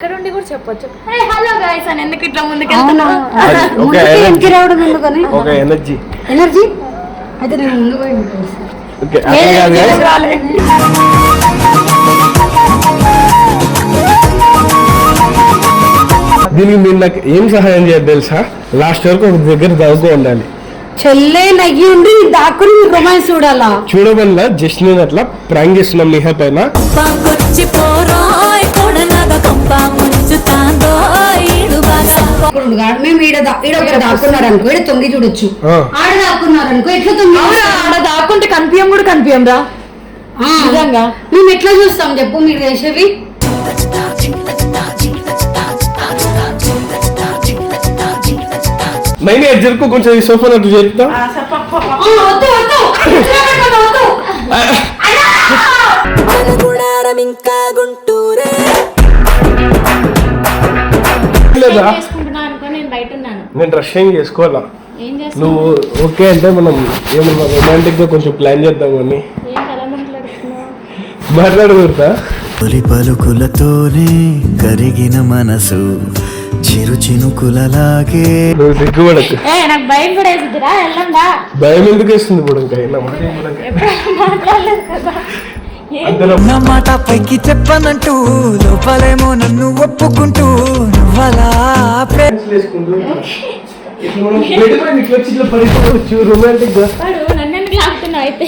ఇక్కడ ఉండి కూడా చెప్పొచ్చు హలో గైస్ అని ఎందుకు ఇట్లా ముందుకెళ్తున్నా ముందుకి రావడం ఎందుకని ఒక ఎనర్జీ అయితే నేను ముందు పోయి ఓకే అట్లా కాదు గైస్ దీనికి మీరు నాకు ఏం సహాయం చేయాలి తెలుసా లాస్ట్ వరకు ఒక దగ్గర దాగుతూ ఉండాలి చెల్లె నయ్యి ఉండి దాక్కుని రొమాన్స్ చూడాలా చూడవల్ల జస్ట్ నేను అట్లా ప్రాంక్ చేస్తున్నాం నిహా పైన మేము ఈడ దాక్కున్నారు అనుకో ఈడ తొంగి చూడొచ్చు ఆడ దాక్కున్నారు అనుకో ఎట్లా తొంగి ఆడ దాక్కుంటే కనిపించం కూడా కనిపించం రా నిజంగా మేము ఎట్లా చూస్తాం చెప్పు మీరు చేసేవి నైన్ జరుపు కొంచెం ఈ సోఫా అటు జరుపుతా నేను రష్యింగ్ చేసుకోవాలా నువ్వు ఓకే అంటే మనం ఏమన్నా రొమాంటిక్ గా కొంచెం ప్లాన్ చేద్దామని మాట్లాడకూడదా తొలి పలుకులతోనే కరిగిన మనసు చిరు చినుకులలాగే నువ్వు సిగ్గుపడకు నాకు భయం కూడా వేసిద్దిరా వెళ్ళండా భయం ఎందుకు వేస్తుంది బుడంకాయ నా మాట పైకి చెప్పనంటూ లోపలేమో నన్ను ఒప్పుకుంటూ నువ్వలా రొమాంటిక్ గా నన్ను లాగుతున్నావు అయితే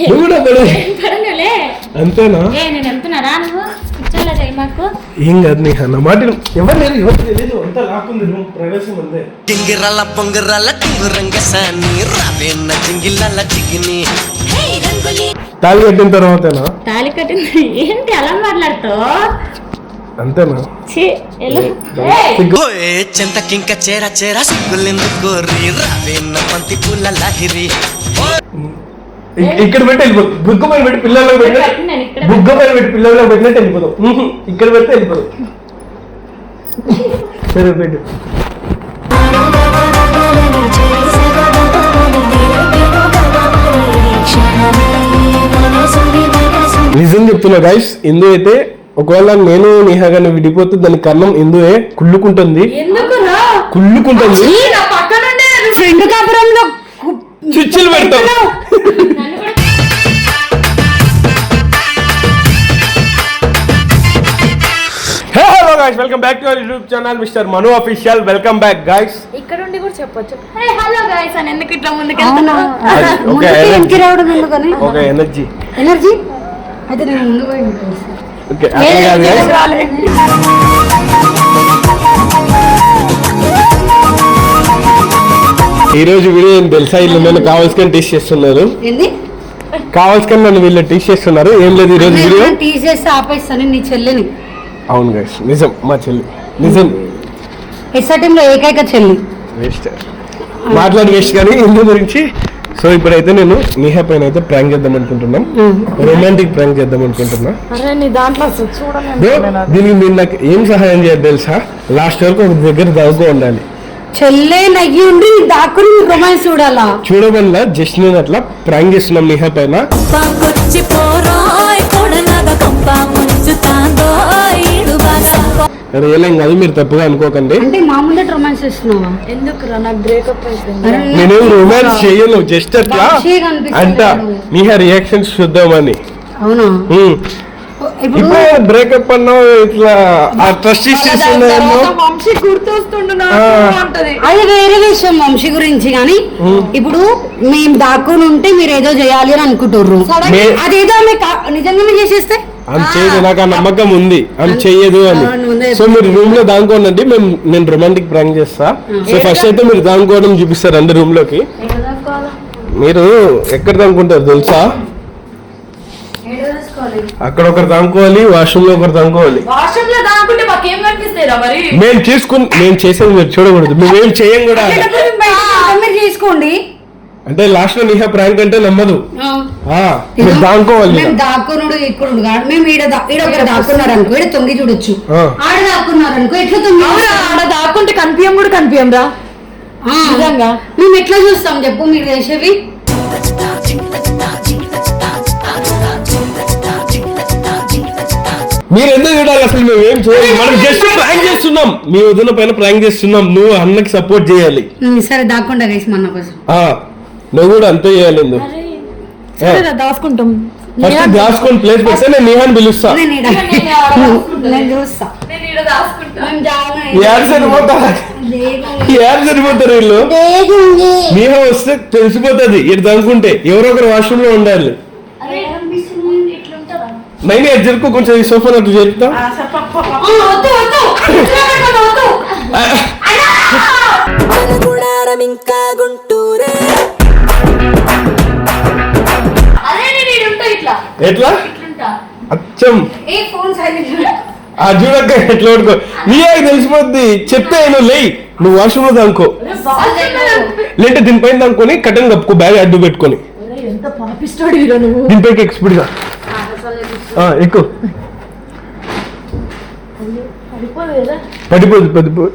అంతేనా నేను వెళ్తున్నారా నువ్వు ఇచ్చాలా చేయి మాకు ఏం కాదు నీ అన్న మాట ఎవరు తెలియదు అంతా లాక్కుంది ప్రవేశం అంతే జింగిరాల పొంగరాల టింగురంగ సాని రావేన్న జింగిలాల జిగిని తాళి కట్టిన తర్వాతనా తాళి కట్టింది ఏంటి అలా మాట్లాడుతావు అంతేనా చెంతకింక చేర చేర సిగ్గులెందుకు రావేన్న పంతి పూల లాహిరి ఇక్కడ పెట్టి వెళ్ళిపోదు బుగ్గ పైన పెట్టి పిల్లల్లో పెట్టినట్టు బుగ్గ పైన పెట్టి పిల్లల్లో పెట్టినట్టు వెళ్ళిపోదాం ఇక్కడ పెడితే వెళ్ళిపోదాం సరే పెట్టు నిజం చెప్తున్నా గైస్ ఇందు అయితే ఒకవేళ నేను నిహా గాని విడిపోతే దాని కన్నం ఇందువే కుళ్ళుకుంటుంది ఫ్రెండ్ కాపురంలో చుచ్చులు పెడతాం hello guys welcome back to our YouTube channel mister Manu official welcome back guys ఇక్కడ ఉండి కూడా చెప్పొచ్చు హలో గైస్ అని ఎందుకు ఇట్లా ముందుకెళ్తున్నా ముందుకి రావడం ఎందుకని ఒక ఎనర్జీ అయితే నేను ముందు పోయి ఓకే అట్లా కాదు గైస్ ఈ రోజు వీడియో ఏం తెలుసా వీళ్ళు నన్ను కావాల్సుకొని టీచ్ చేస్తున్నారు కావాల్సుకొని నన్ను వీళ్ళు టీచ్ చేస్తున్నారు ఏం లేదు ఈ రోజు వీడియో టీచ్ చేస్తే ఆపేస్తాను నీ చెల్లిని అవును గైస్ నిజం మా చెల్లి నిజం ఎస్ఆర్టీఎం లో ఏకైక చెల్లి వేస్ట్ మాట్లాడి వేస్ట్ కానీ ఇందు గురించి సో ఇప్పుడైతే నేను నిహా పైన అయితే ప్రాంక్ చేద్దాం అనుకుంటున్నాం రొమాంటిక్ ప్రాంక్ చేద్దాం అనుకుంటున్నా దీనికి మీరు నాకు ఏం సహాయం చేయాలి తెలుసా లాస్ట్ వరకు ఒక దగ్గర దాగుతూ ఉండాలి చెల్లె నయ్యి ఉండి దాక్కుని రొమాన్స్ చూడాలా చూడవల్ల జస్ట్ నేను అట్లా ప్రాంక్ చేస్తున్నాం నిహా పైన ఏం కాదు మీరు తప్పుగా అనుకోకండి అంటే మామూలుగా రొమాన్స్ చేస్తున్నావా ఎందుకు నాకు బ్రేకప్ అయిపోయింది నేనేం రొమాన్స్ చేయను జస్ట్ అట్లా అంట నిహా రియాక్షన్స్ చూద్దామని అవునా ఇప్పుడు బ్రేకప్ అన్నావు ఇట్లా ట్రస్ట్ వంశీ గుర్తొస్తుండు అది వేరే విషయం వంశీ గురించి కానీ ఇప్పుడు మేము దాక్కుని ఉంటే మీరు ఏదో చేయాలి అని అనుకుంటుర్రు అదేదో నిజంగానే చేసేస్తే ఆమె చేయదు నాకు ఆ నమ్మకం ఉంది ఆమె చెయ్యదు అని సో మీరు రూమ్ లో దానుకోనండి నేను రొమాంటిక్ ప్రాంక్ చేస్తా సో ఫస్ట్ అయితే మీరు దానుకోవడం చూపిస్తారండి రూమ్ లోకి మీరు ఎక్కడ దానుకుంటారు తెలుసా అక్కడ ఒకరు దానుకోవాలి వాష్రూమ్ లో ఒకరు దానుకోవాలి మేము చేసేది మీరు చూడకూడదు మేమేం చేయం కూడా చేసుకోండి అంటే లాస్ట్ లో నిహా ప్రాంక్ అంటే నమ్మదు దానుకోవాలి దాక్కునుడు ఇక్కడ మేము ఈడ దాక్కున్నారు అనుకో ఈడ తొంగి చూడొచ్చు ఆడ దాక్కున్నారు అనుకో ఎట్లా తొంగి ఆడ దాక్కుంటే కనిపించం కూడా కనిపించం రా నిజంగా మేము ఎట్లా చూస్తాం చెప్పు మీరు చేసేవి మీరు ఎందుకు చూడాలి అసలు? మేము ఏం చేయాలి? మనం జస్ట్ ప్రాంక్ చేస్తున్నాం, మీ వదిన పైన ప్రాంక్ చేస్తున్నాం. నువ్వు అన్నకి సపోర్ట్ చేయాలి. సరే దాక్కుండా గైస్ మన కోసం. నువ్వు కూడా అంతే చేయాలి. సరే దాచుకుంటాం. ఫస్ట్ దాచుకొని ప్లేస్ పెడితే నేను నిహాన్ పిలుస్తా. నేను చూస్తా. సరిపోతారు వీళ్ళు. నిహా వస్తే తెలిసిపోతుంది ఇటు దనుకుంటే ఎవరో ఒకరు వాష్రూమ్ లో ఉండాలి. నైన్ అది జరుపు, కొంచెం ఈ సోఫా అట్లా జరుపుతా. ఎట్లా అచ్చం చూడక్క ఎట్లా పడుకో. నీకు తెలిసిపోద్ది. చెప్తే నువ్వు లేయి, నువ్వు వాష్రూమ్ లో దానుకో, లేదంటే దీనిపైన దానుకొని కట్టన్ కప్పుకో, బ్యాగ్ అడ్డు పెట్టుకొని. దీనిపైకి ఎక్స్పీడ్ గా ఎక్కువ పడిపోదు.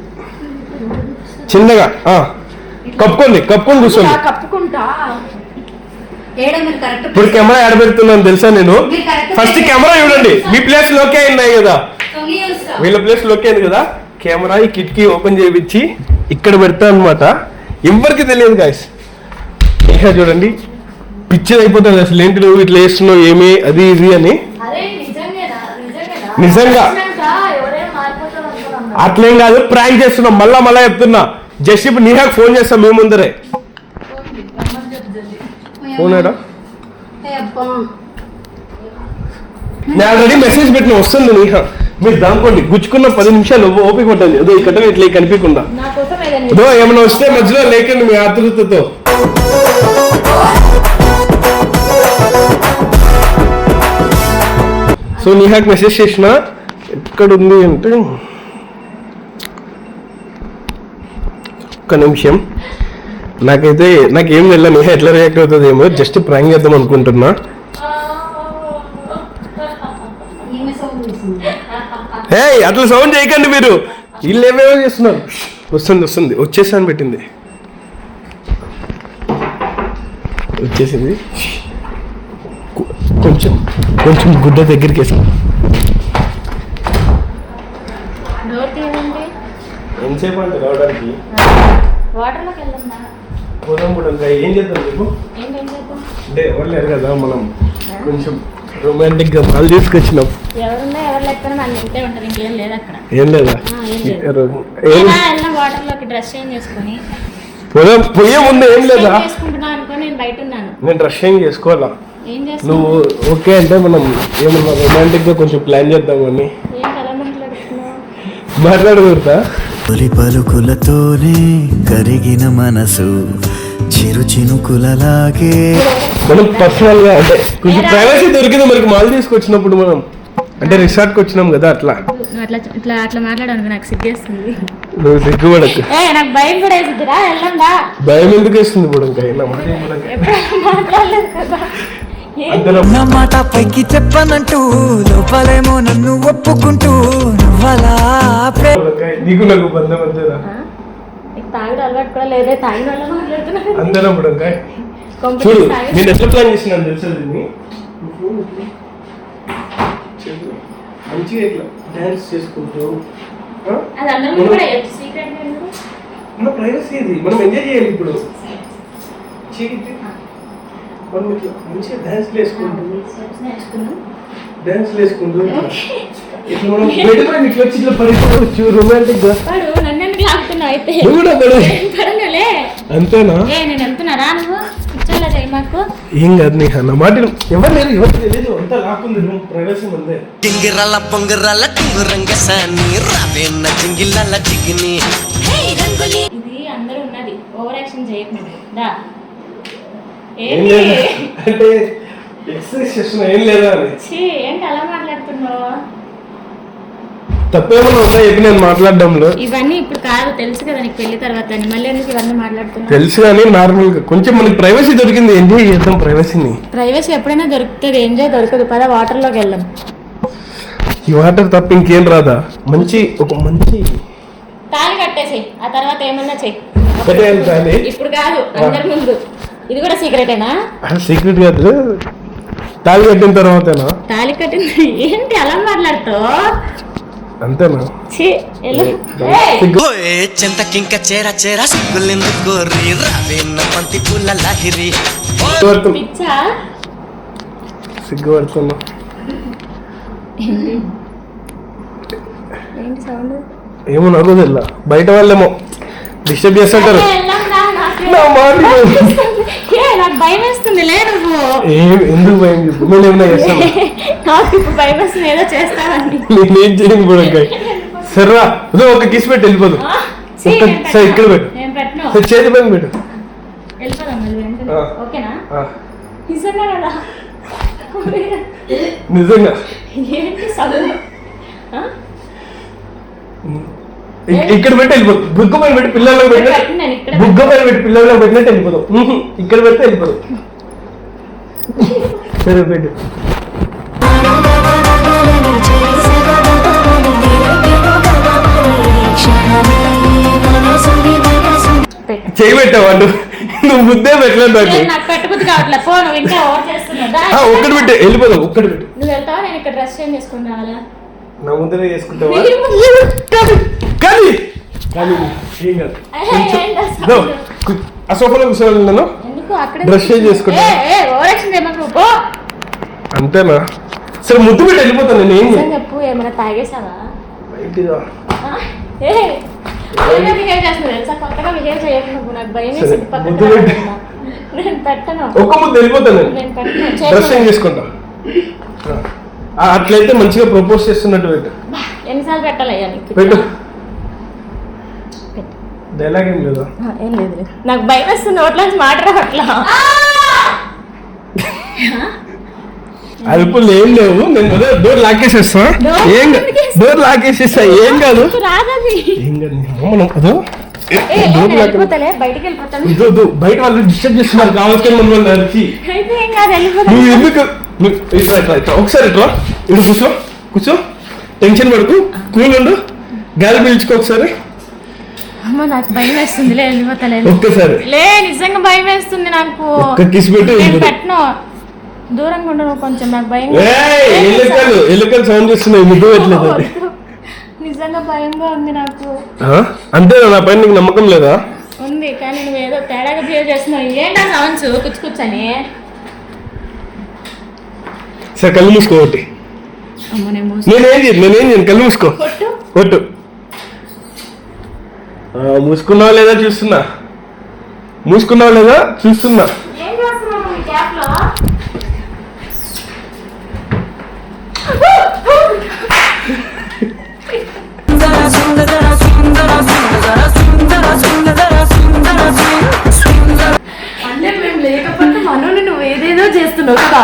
చిన్నగా కప్పుకోండి కూర్చోండి. ఇప్పుడు కెమెరా ఎడ పెడుతున్నాను తెలుసా నేను? ఫస్ట్ కెమెరా చూడండి. మీ ప్లేస్ లోకే అయినాయి కదా, వీళ్ళ ప్లేస్ లోకే అయింది కదా. కెమెరా ఈ కిటికీ ఓపెన్ చేయించి ఇక్కడ పెడతా అనమాట. ఎవరికి తెలియదు గాయస్. ఇంకా చూడండి పిక్చర్ అయిపోతుంది అసలు. ఏంటి నువ్వు ఇట్లా వేస్తున్నావు ఏమి అది ఇది అని. నిజంగా అట్లేం కాదు, ప్రాంక్ చేస్తున్నాం. మళ్ళా చెప్తున్నా. జస్ట్ ఇప్పుడు నీహాకు ఫోన్ చేస్తాం మేము ముందరే. ఫోన్ నేను ఆల్రెడీ మెసేజ్ పెట్టిన వస్తుంది నీహా. మీరు దానుకోండి, గుచ్చుకున్న 10 నిమిషాలు ఓపిక పట్టండి. అదో ఇక్కడ ఇట్లా కనిపించకుండా అదో ఏమైనా వస్తే మధ్యలో లేకండి మీ ఆతృతతో. సో నీహాకి మెసేజ్ చేసిన ఎక్కడుంది అంటే ఒక్క నిమిషం. నాకేం వెళ్ళా నీహా ఎట్లా రియాక్ట్ అవుతుంది ఏమో. జస్ట్ ప్రాంక్ చేద్దాం అనుకుంటున్నా. అట్లా సౌండ్ చేయకండి మీరు. వీళ్ళు ఏమేమో చేస్తున్నారు. వస్తుంది వచ్చేసాను పెట్టింది. వచ్చేసింది. కొంచెం గుడ్డ దగ్గరికి వేసాను. ఎంతసేపు అంటే రావడానికి? పోదాం కూడా. ఏం చేద్దాం చెప్పు. అంటే ఎవరు లేరు కదా, మనం కొంచెం రొమాంటిక్ గా వాళ్ళు తీసుకొచ్చినాం. ఏం లేదా? పోదాం. పోయే ముందు ఏం లేదా? నేను డ్రెస్ చేంజ్ చేసుకోవాలా. నువ్వు ఓకే అంటే మనం ఏమన్నా రొమాంటిక్ గా కొంచెం ప్లాన్ చేద్దామని మాట్లాడకూడదా? తొలి పలుకులతోనే కరిగిన మనసు చిరు చినుకులలాగే. మనం పర్సనల్ గా అంటే కొంచెం ప్రైవసీ దొరికింది మనకి. మాల్ తీసుకొచ్చినప్పుడు మనం అంటే రిసార్ట్ కి వచ్చినాం కదా, అట్లా అట్లా మాట్లాడడానికి నాకు సిగ్గేస్తుంది. నువ్వు సిగ్గుపడకు. నాకు భయం కూడా వేస్తుందిరా. భయం ఎందుకు వేస్తుంది ఇప్పుడు? నా మాట పైకి చెప్పనంటూ లోపలేమో నన్ను ఒప్పుకుంటూ నువ్వలా నీకు నాకు బంధం అంతేనా? తాగుడు అలవాటు కూడా లేదే. తాగిన వాళ్ళ మాట్లాడుతున్నాను అంతేనా? చూడు నేను ఎట్లా ప్లాన్ చేసినాను తెలుసా? దీన్ని మంచిగా ఇట్లా డాన్స్ చేసుకుంటూ మన ప్రైవసీ ఇది, మనం ఎంజాయ్ చేయాలి. ఇప్పుడు మనం ఇట్లా మంచిగా డాన్స్లు వేసుకుంటూ ఇట్లా మనం బయట ఇట్లా వచ్చి ఇట్లా పడిపోవచ్చు రొమాంటిక్ గా. అంతేనా? ఏం కాదు నీహా, నా మాట ఎవరు తెలియదు. అంతా లాక్కుంది ప్రైవసీ ముందే. టింగిరాల పొంగరాల టింగురంగ సాని రావేన్న జింగిలాల జిగిని. ఇది అందరూ ఉన్నది, ఓవర్ యాక్షన్ చేయకుండా. ఏం లేదా అంటే ఎక్సర్సైజ్ చేస్తున్నా. ఏం లేదా అని ఏంటి అలా మాట్లాడుతున్నావు? తప్పేమన్నా ఉందా చెప్పి నేను మాట్లాడడంలో? ఇవన్నీ ఇప్పుడు కాదు, తెలుసు కదా నీకు పెళ్లి తర్వాత. మళ్ళీ ఎందుకు ఇవన్నీ మాట్లాడుతున్నా? తెలుసు కానీ నార్మల్ గా కొంచెం మనకి ప్రైవసీ దొరికింది, ఎంజాయ్ చేద్దాం ప్రైవసీని. ప్రైవసీ ఎప్పుడైనా దొరుకుతుంది, ఎంజాయ్ దొరకదు. పద వాటర్ లోకి వెళ్దాం. ఈ వాటర్ తప్ప ఇంకేం రాదా? ఒక మంచి తాళి కట్టేసి ఆ తర్వాత ఏమన్నా చెయ్యి. కట్టేయాలి. ఇప్పుడు కాదు, అందరి ముందు. ఇది కూడా సీక్రెటేనా? సీక్రెట్ కాదు, తాళి కట్టిన తర్వాతనా? తాళి కట్టింది ఏంటి అలా మాట్లాడుతావు? అంతేనా? ఓయే చింతకింక చేర చేర సిగ్గులెందుకు రావేన్న బంతి పూల లాహిరి పిచ్చా సిగ్గుపడుతున్నా. ఏంటి సౌండ్? ఏమో నాకు తెల్ల, బయట వాళ్ళేమో డిస్టర్బ్ చేస్తుంటారు. నాకు భయం వేస్తుంది లే నువ్వు. ఎందుకు భయం చెప్పు, నేను ఏమన్నా చేస్తాను? నాకు ఇప్పుడు భయం వేస్తుంది ఏదో చేస్తావని. నేనేం చేయను కూడా. సర్రా ఒక కిస్ పెట్టి వెళ్ళిపోదు. సరే ఇక్కడ పెట్టు, నేను పెట్టను. చేతి పైన పెట్టు. వెళ్ళిపోదాం మళ్ళీ వెంటనే. ఓకేనా? నిజంగా కదా? నిజంగా ఏంటి సౌండ్? ఇక్కడ పెట్టి వెళ్ళిపోదు. బుగ్గ పైన పెట్టి పిల్లల్లో పెట్టినట్టు, బుగ్గ పైన పెట్టి పిల్లల్లో పెట్టినట్టు వెళ్ళిపోదాం. ఇక్కడ పెడితే వెళ్ళిపోదు. సరే పెట్టు. చేయి పెట్టావు అంటు, నువ్వు ముద్దే పెట్టలేదు నాకు. నాకు పెట్టబుద్ధి కావట్లేదు. పో నువ్వు ఇంకా ఓవర్ చేస్తున్నా. ఒక్కటి పెట్టే వెళ్ళిపోదాం. ఒక్కటి పెట్టు. నువ్వు వెళ్తావా? నేను ఇక్కడ డ్రెస్ చేంజ్ చేసుకుని రావాలా? నా ముందరే చేసుకుంటావా? కానీ కానీ ఏం కాదు. ఆ సోఫాలో కూర్చోవాలి. నేను డ్రెస్ చేంజ్ చేసుకుంటా. అంతేనా? సరే ముద్దు పెట్టి వెళ్ళిపోతాను. నేను ఏం చెప్పు, ఏమైనా తాగేసావా? బయటిగా బిహేవ్ చేస్తున్నా తెలుసా? కొత్తగా బిహేవ్ చేయకు నువ్వు. నాకు భయం వేసి నేను పెట్టను. ఒక్క ముద్దు వెళ్ళిపోతాను. నేను పెట్టను. డ్రెస్ చేంజ్ చేసుకుంటా. అట్లయితే మంచిగా ప్రపోజ్ చేస్తున్నట్టు పెట్టు. ఎన్నిసార్లు పెట్టాలయ్యా నీకు? పెట్టు. డైలాగ్ ఏం లేదా? ఏం లేదు. నాకు భయం వేస్తుంది. నోట్లోంచి మాట రావట్లా. అదుపులు ఏం లేవు. నేను డోర్ లాకేసేస్తా. ఏం డోర్ లాకేసేస్తా. ఏం కాదు. ఏం కాదు. మనం బయటికి వెళ్ళిపోతాను. బయట వాళ్ళు డిస్టర్బ్ చేస్తున్నారు కావాల్సిన మనం అరిచి. నువ్వు ఎందుకు ఒకసారి ఇట్లా ఇటు కూర్చో. కూర్చో. టెన్షన్ పడుకు. కూల్ ఉండు. గాలి పీల్చుకో ఒకసారి. అమ్మ నాకు భయం వేస్తుంది. వెళ్ళిపోతాలే. ఒక్కసారి లే, నిజంగా భయం వేస్తుంది నాకు. కిస్ పెట్టి పెట్టను. దూరంగా ఉండు నువ్వు కొంచెం. నాకు భయం. ఎలుకలు సౌండ్ చేస్తున్నాయి. ముద్దు పెట్టలేదు. నిజంగా భయంగా ఉంది నాకు. అంతేనా? నా పైన నీకు నమ్మకం లేదా? ఉంది, కానీ నువ్వు ఏదో తేడాగా బిహేవ్ చేస్తున్నావు. ఏంటా సౌండ్స్ కూర్చొని? సరే కళ్ళు మూసుకో. ఒకటి నేనేం చేయను. కళ్ళు మూసుకో. కొట్టు. మూసుకున్నావా లేదా చూస్తున్నా. మూసుకున్నావా లేదా చూస్తున్నా. అంటే మేము లేకపోతే మనోని నువ్వు ఏదేదో చేస్తున్నావు కదా.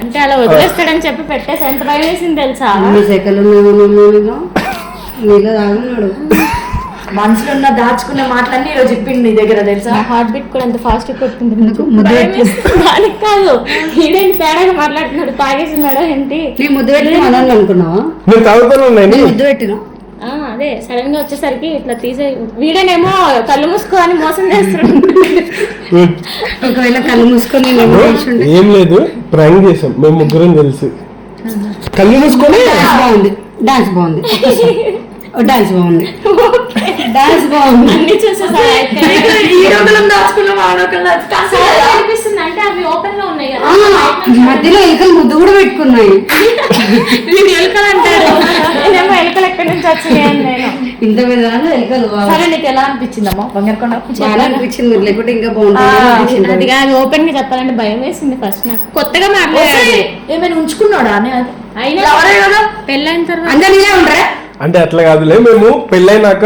అంటే అలా వదిలేస్తాడని చెప్పి పెట్టేసి ఎంత భయం వేసింది తెలుసా? మనసులో ఉన్న దాచుకున్న మాటలన్నీ ఈరోజు చెప్పింది నీ దగ్గర తెలుసా. హార్ట్ బీట్ కూడా ఎంత ఫాస్ట్ కొడుతుంది. దానికి కాదు, ఈడేంటి తేడాగా మాట్లాడుతున్నాడు. తాగేసినాడో ఏంటి? ముద్దు పెట్టిన అనుకున్నావా? ముద్దు పెట్టిన అదే సడన్ గా వచ్చేసరికి ఇట్లా తీసే. వీడేనేమో కళ్ళు మూసుకోని మోసం చేస్తున్నాడు. ఒకవేళ కళ్ళు మూసుకొని ఏం లేదు, ప్రాంక్ చేసాం మేము ముగ్గురం కలిసి. కళ్ళు మూసుకొని డాన్స్ బాగుంది. డాన్స్ బాగుంది. డాన్స్ బాగుంది. అన్ని చూసేసా అనిపిస్తుంది. అంటే అవి ఓపెన్ లో ఉన్నాయి కదా, మధ్యలో ఎలుకలు ముద్దు కూడా పెట్టుకున్నాయి. ఎలుకలు అంటారు. నేనేమో ఎలుకలు ఎక్కడి నుంచి వచ్చినాయి. నేను ఇంత పెద్ద ఎలుకలు. సరే నీకు ఎలా అనిపించిందమ్మా బంగారుకొండ? చాలా అనిపించింది. లేకపోతే ఇంకా బాగుంటుంది. అది కాదు, ఓపెన్ గా చెప్పాలంటే భయం వేసింది ఫస్ట్ నాకు. కొత్తగా మాట్లాడాలి. ఏమైనా ఉంచుకున్నాడా? అయినా పెళ్ళైన తర్వాత అందరినీ ఉండరా అంటే అట్లా కాదులే. మేము పెళ్ళైనాక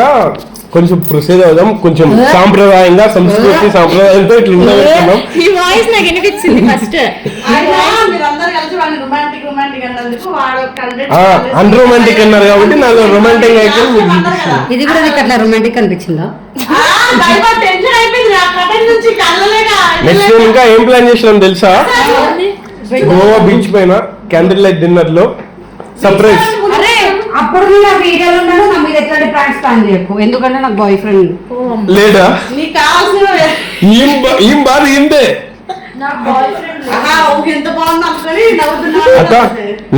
కొంచెం ప్రొసీడ్ అవుదాం. కొంచెం సాంప్రదాయంగా సంస్కృతి సాంప్రదాయంతో ఇట్లా ఉండబెట్టుకున్నాం. ఈ వాయిస్ నాకు వినిపించింది ఫస్ట్. అన్రొమాంటిక్ అన్నారు కాబట్టి నాలో రొమాంటిక్ అయితే ఇది కూడా నీకు అట్లా రొమాంటిక్ అనిపించిందా? నెక్స్ట్ ఇంకా ఏం ప్లాన్ చేసినాం తెలుసా? గోవా బీచ్ పైన క్యాండిల్ లైట్ డిన్నర్ లో సర్ప్రైజ్. అరే అప్పుడు నేను ఆ వీడియోలో ఉన్నాను, నా మీద ఎట్లాంటి ప్రాంక్స్ ప్లాన్ చేయకు, ఎందుకంటే నాకు బాయ్ ఫ్రెండ్ లేదా నీకు కావాల్సిన ఏం బాధ ఏంటే ఎంత బాగుంది అనుకొని అక్క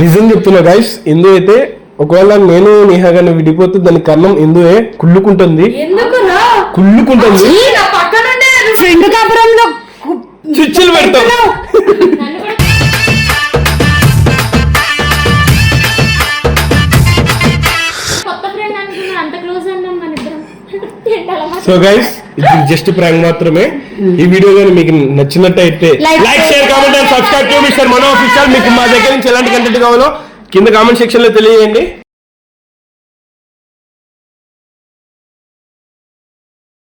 నిజం చెప్తున్నా గైస్. ఇందు అయితే ఒకవేళ నేను నేహాగానే విడిపోతే దాని కన్నం ఇందువే కుళ్ళుకుంటుంది, ఎందుకురా కుళ్ళుకుంటుంది. నా పక్కన ఫ్రెండ్ కాపురంలో చిచ్చులు పెడతాం. నన్ను కూడా కొత్త ఫ్రెండ్ అనుకున్నా, అంత క్లోజ్ అన్నాం మన ఇద్దరం. ఏంటి అలా సో గైస్ ఇది జస్ట్ ప్రాంక్ మాత్రమే. ఈ వీడియో కానీ మీకు నచ్చినట్టయితే like share comment and subscribe to mister Mano official. మీకు మా దగ్గర నుంచి ఎలాంటి కంటెంట్ కావాలో కింద కామెంట్ సెక్షన్ లో తెలియజేయండి.